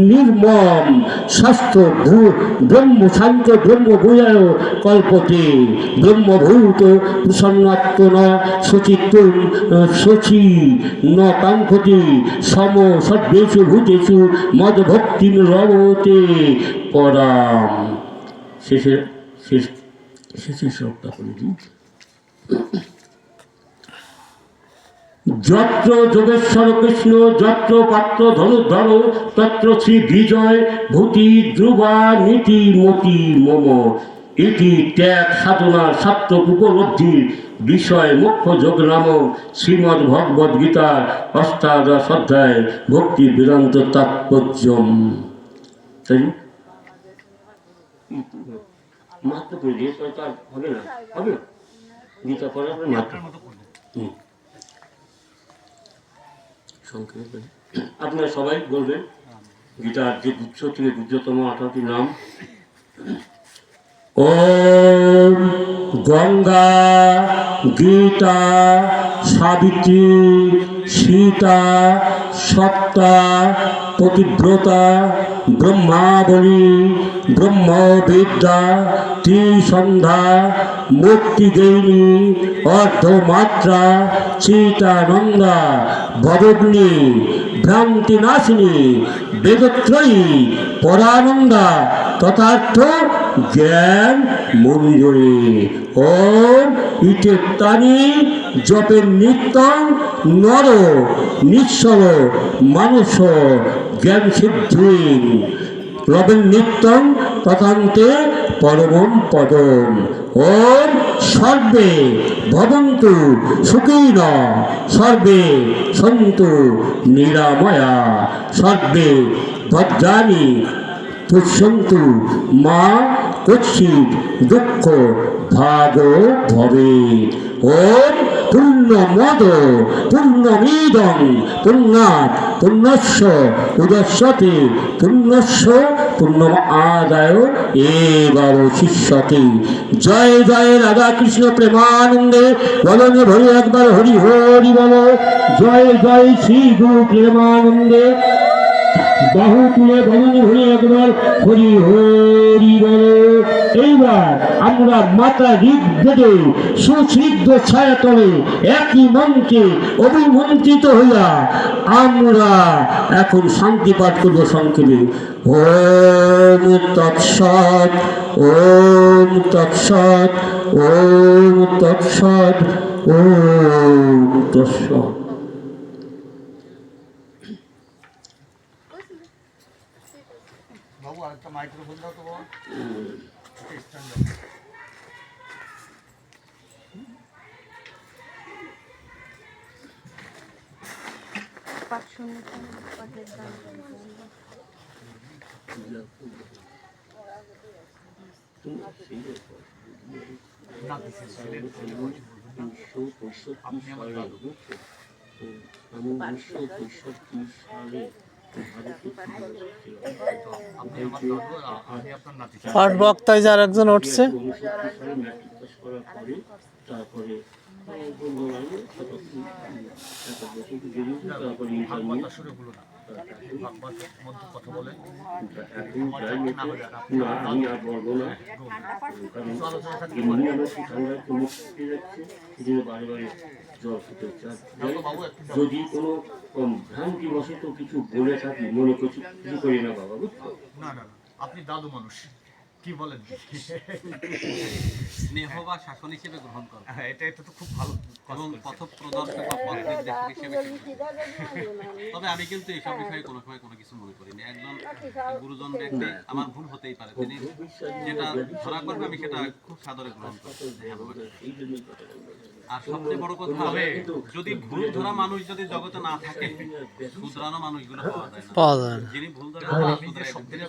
নির্মম স্বাস্থ্য ব্রহ্ম শান্ত ব্রহ্ম ভূয়ায় কল্পতে ব্রহ্মভূত প্রসন্নাত্ম ন সচিত্ত সচি ন কাঙ্ক্ষতি সম সর্বেষু ভূতেষু মদ ভক্তি রবতে পরাম। শেষে শ্লোকটা করে দিই। যত্র যোগেশ্বর কৃষ্ণ যত্র পাত্র ধনুর্ধর তত্র শ্রী বিজয় ভূতি ধ্রুবা নীতি মতি মম। ইতি ত্যাগ সাধনা সাত্ত্বিক উপলব্ধির বিষয় মুখ্য যোগ নাম শ্রীমদ্ ভগবদ গীতার অষ্টাদশ অধ্যায় ভক্তি বেদান্ত তাৎপর্যম। তাই মাত্র করে দিয়ে তার হবে না, হবে গীতা পড়ার পরে মাত্র সংক্ষেপে আপনারা সবাই বলবেন গীতার যে গুচ্ছ থেকে গুচ্ছতম 18টি নাম। ওম গঙ্গা গীতা সাবিত্রী সীতা সত্তা পতিব্রতা ব্রহ্মাবলী ব্রহ্মবিদ্যা ত্রিসন্ধ্যা মুক্তিদেয়িনী অর্ধমাত্রা চিতানন্দা ভবগ্নি ভ্রান্তিনাশিনী বেদত্রয়ী পরানন্দা তথার্থ জ্ঞান মঞ্জুরি। ওম ইত্যেতানি জপের নিত্যং নর নিঃস্বর মানুষ জ্ঞান সিদ্ধি রবেন নিত্যং তথান্তে পরমম পদম। ওম সর্বে ভবন্তু সুখিন সর্বে সন্তু নিরাময়া সর্বে ভদ্রাণি পশ্যন্তু মা কচ্ছিৎ দুঃখ ভাগ ভবে। ওম পূর্ণমদ পূর্ণমিদং পূর্ণাৎ পূর্ণস্য উদস্যতে পূর্ণস্য পূর্ণমাদায় এবাবশিষ্যতে। জয় জয় রাধা কৃষ্ণ প্রেমানন্দে বলন ভরি একবার হরি হরি বল। জয় জয় শ্রী গুরু প্রেমানন্দে বাহু তুলে বলন ভরি একবার হরি হরি বল। এইবার আমরা মাতা ঋগ্বেদে সুস্নিগ্ধ ছায়াতলে একই মন্ত্রে অভিমন্ত্রিত হইয়া আমরা এখন শান্তি পাঠ করব সংক্ষেপে। ওম তৎসৎ ওম তৎসৎ ওম তৎসৎ ওম তৎসৎ। বাবু আরেকটা মাইক্রোফোন দাও তো বাবা। পাঠ বক্তায় যার একজন উঠছে যদি কোনো ভ্রান্তি বশত কিছু বলে থাকি মনে কিছু করি না বাবা, বুঝছো? না না আপনি দাদু মানুষ, কি বলেন? স্নেহ বা শাসন হিসেবে গ্রহণ করা, এটা তো খুব ভালো এবং পথ প্রদর্শক বা পথ নির্দেশক হিসেবে। তবে আমি কিন্তু এইসব বিষয়ে কোনো সময় কোনো কিছু মনে করিনি। একজন গুরুজন ব্যক্তি, আমার ভুল হতেই পারে, তিনি যেটা ধরা করবে আমি সেটা খুব সাদরে গ্রহণ করব। আর সবচেয়ে বড় কথা হবে, যদি ভুল ধরা মানুষ যদি জগতে না থাকে, শুধরানো মানুষগুলো পাওয়া যায় না। যিনি ভুল ধরে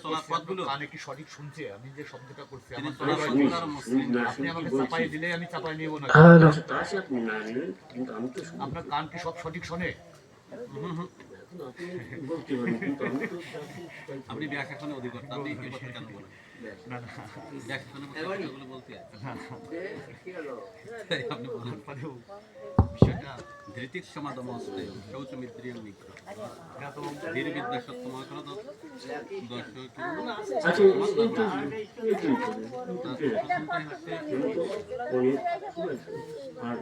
চলার পথগুলো কানে কি সঠিক শুনছে, আমি যে শব্দটা করছি তিনি চলার পথগুলো আর মুসলিম। আপনি আমাকে চাপাই দিলে আমি চাপাই নেব না। আপনার কান কি সব সঠিক শোনে? আপনি ব্যাখ্যানে অধিকর্তা, আপনি এই কথা কেন বলেন? ব্যাখ্যানে বলতে আপনি বলেন বিষয়টা ধৃতির সমাদম হস্তে শৌচমিত্রিয়ং নিগ্রহ ধীরবিদ্যা সত্যময় আচ্ছা আর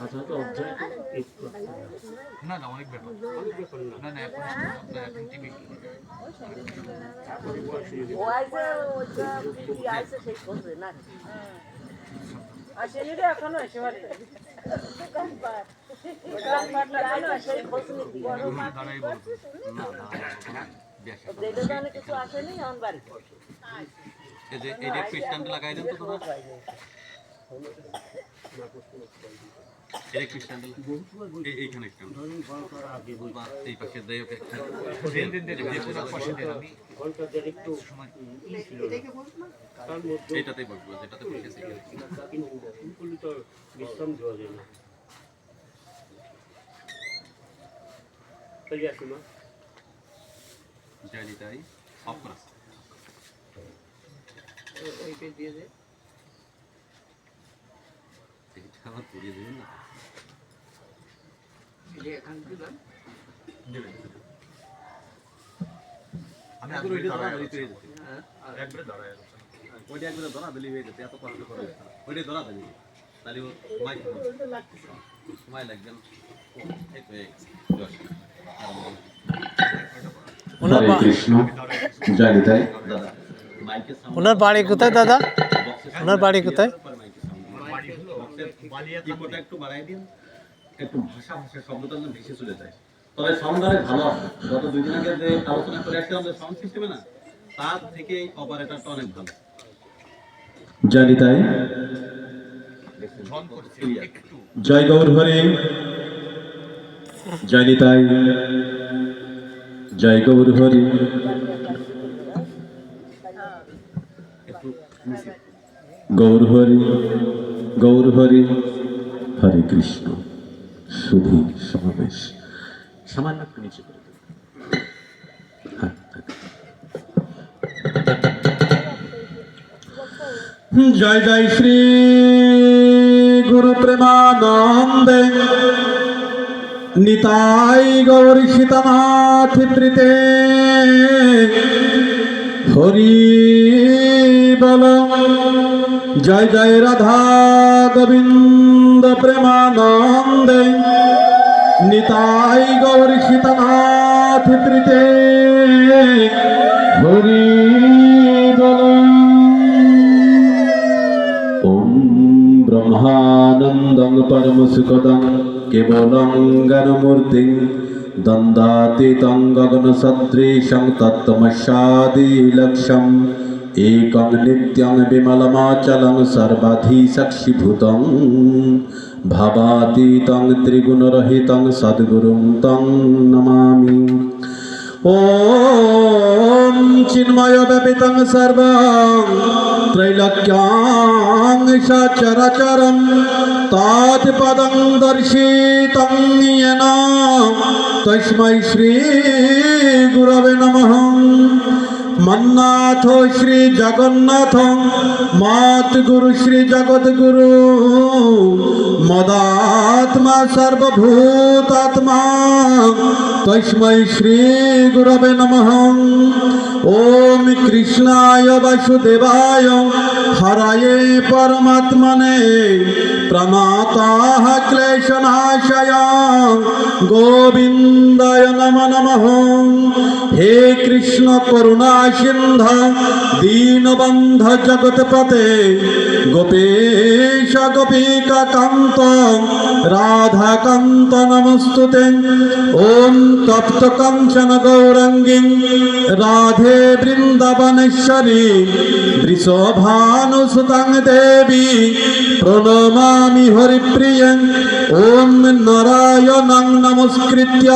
আচ্ছা তো অধ্যায় একটু না না অনেক ব্যাপার না না এখন আপনার এখন টিভি দাঁড়াই বলতো এই যে এইটা একটু স্ট্যান্ড লাগাই দেন তো তোমার একটু স্ট্যান্ড এইখানে স্ট্যান্ড বা এই পাশে দেয় দিন দিন দিন পাশে দিন আমি ঘন্টা একটু সময় তার মধ্যে এইটাতেই বসবো যেটাতে বসেছি কিন্তু তো বিশ্রাম দেওয়া যায় না তাই আসি মা জানি তাই অফ করা এইটা দিয়ে দে এইটা আবার পুড়িয়ে দেবেন না এখান দিলাম আমি একবার ওইটা ধরা দিলেই হয়ে যেত একবারে দাঁড়াই ওইটা একবার ধরা দিলেই হয়ে যেত এত কষ্ট করে ওইটা ধরা দিলি তাহলে ও মাইক সময় লাগবে না এই তো এই ওনার হরে কৃষ্ণ জয় নিতাই। দাদা মাইকের সাউন্ড ওনার বাড়ি কোথায় দাদা? ওনার বাড়ি কোথায়? বাড়ি হলো বালিয়া ইকোটা একটু বাড়াই দিন একটু ভাষা শব্দটা যেন ভেসে চলে যায় তবে সাউন্ড অনেক ভালো আছে গত 2 দিন আগে যে আলোচনা করে আসলাম যে সাউন্ড সিস্টেমে না তার থেকে অপারেটরটা অনেক ভালো জয় নিতাই। ঝন করছে একটু জয় গৌর হরে জয় নিতাই। জয় গৌর হরে একটু মিশে গৌর হরে গৌর হরে হরে কৃষ্ণ শুধু সমাবেশ সামান্য একটু নিচে করে দেব। হ্যাঁ, থাক। জয় জয় শ্রী গুরু প্রেমানন্দে নিতাই গৌরী সীতানাথ প্রীতে হরি বল। জয় জয় রাধা গোবিন্দ প্রেমানন্দে নিতাই গৌরী সীতানাথ প্রীতে হরি বল। ওম ব্রহ্মানন্দং পরমসুখদং কেবলং জ্ঞানমূর্তিং দ্বন্দ্বাতীতং গগনসদৃশং তত্ত্বমস্যাদিলক্ষ্যম একং নিত্যং বিমলমাচলং সর্বাধি সাক্ষীভূতং ভাবাতীতং ত্রিগুণরহিতং সদ্গুরুং তং নমামি। ওম চিন্ময় ব্যাপিতং সর্বং ত্রৈলোক্যং সচরাচরং তৎপদং দর্শিতং येन তস্मै শ্রী গুরবে নমঃ। মন্নাথ শ্রী জগন্নাথ মাত গুরু শ্রী জগদ্গুরু মদাত্মা সর্বভূতাত্মা তস্मै শ্রী গুরবে নমঃ। ওম কৃষ্ণায় বাসুদেবায় হরায়ে পরমাত্মনে প্রমাতাঃ ক্লেশনাশায় গোবিন্দায় নমো নমঃ। হে কৃষ্ণ করুণা সিন্ধু দীনবন্ধ জগৎপতে গোপেশ গোপিকা কান্ত রাধাকান্ত নমস্তুতে। ওম তপ্ত কাঞ্চন গৌরাঙ্গী রাধে বৃন্দাবনেশ্বরী বৃষভানুসুতাং দেবী প্রণমামি হরিপ্রিয়ং। ওম নারায়ণং নমস্কৃত্য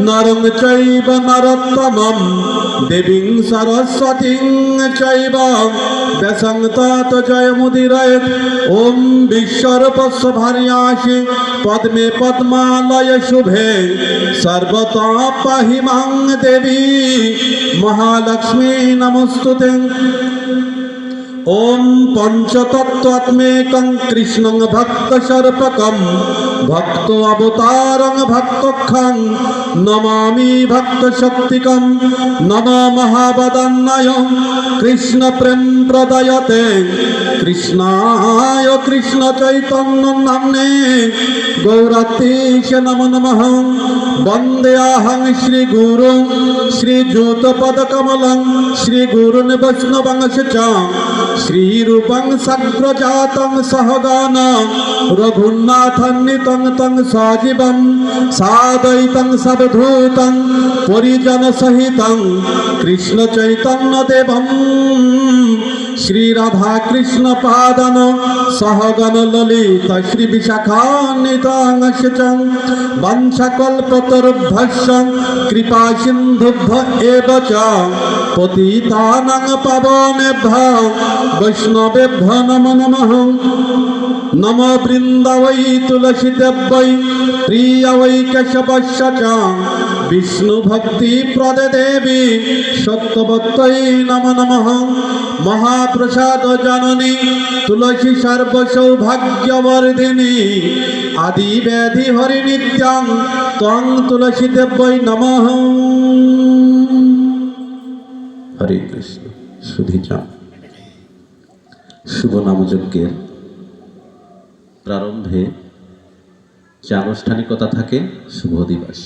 নরং চৈব নরোত্তমং দেবীং সরস্বতীং চৈব ব্যাসং তত জয়মুদীরয়েৎ। ওম বিশ্বরূপস্য ভার্যাসি পদ্মে পদ্মালয়ে শুভে সর্বতঃ পাহি মাং দেবী মহালক্ষ্মী নমস্তুতে। ওম পঞ্চতত্ত্বাত্মেকং কৃষ্ণং ভক্ত সর্পকম ভক্ত অবতারং ভক্তক্ষং নমামি ভক্ত শক্তিকম নম মহাবদান্নায় কৃষ্ণ প্রেম প্রদয়তে কৃষ্ণায় কৃষ্ণ চৈতন্য নাম্নে গৌরাতীশ নমো নমঃ বন্দেহং শ্রী গুরু শ্রী যূতপদকমলং শ্রী গুরুন বৈষ্ণবংশ চ শ্রীরূপং সগ্রজাতং সহগান রঘুনাথন্বিতং তং সজীবং সাদয়িতং সবধূতং পরিজন সহিতং কৃষ্ণ চৈতন্য দেবম শ্রী রাধা কৃষ্ণ পাদন সহগণ ললিত শ্রী বিশাখান্বিতং চ বংশকল্পতরুভ্যশ্চ কৃপা সিন্ধুভ্য এব চ পতিতানাং পাবনেভ্যো বৈষ্ণবেভ্যো নমো নমঃ নম বৃন্দাবৈ তুলসীদেব্যৈ প্রিয়া বৈ কেশবস্য চ বিষ্ণু ভক্তি প্রদে দেবী সত্যবত্যৈ নমো নমঃ মহাপ্রসাদ জননী তুলসী সর্ব সৌভাগ্যবর্ধিনী আদি ব্যাধি হরি নিত্যং ত্বং তুলসী দেব্যৈ নমঃ। হরে কৃষ্ণ। সুধীচান শুভ নামযজ্ঞের প্রারম্ভে যে আনুষ্ঠানিকতা থাকে শুভ দিবস,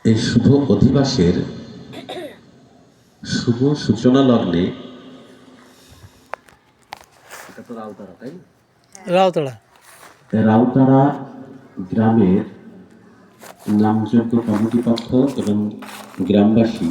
এই শুভ অধিবাসের শুভ সূচনা লগ্নে এটা তো রাউতারা, তাই না? রাউতড়া রাউতারা গ্রামের নামযোগ্য কমিটি পক্ষ এবং গ্রামবাসী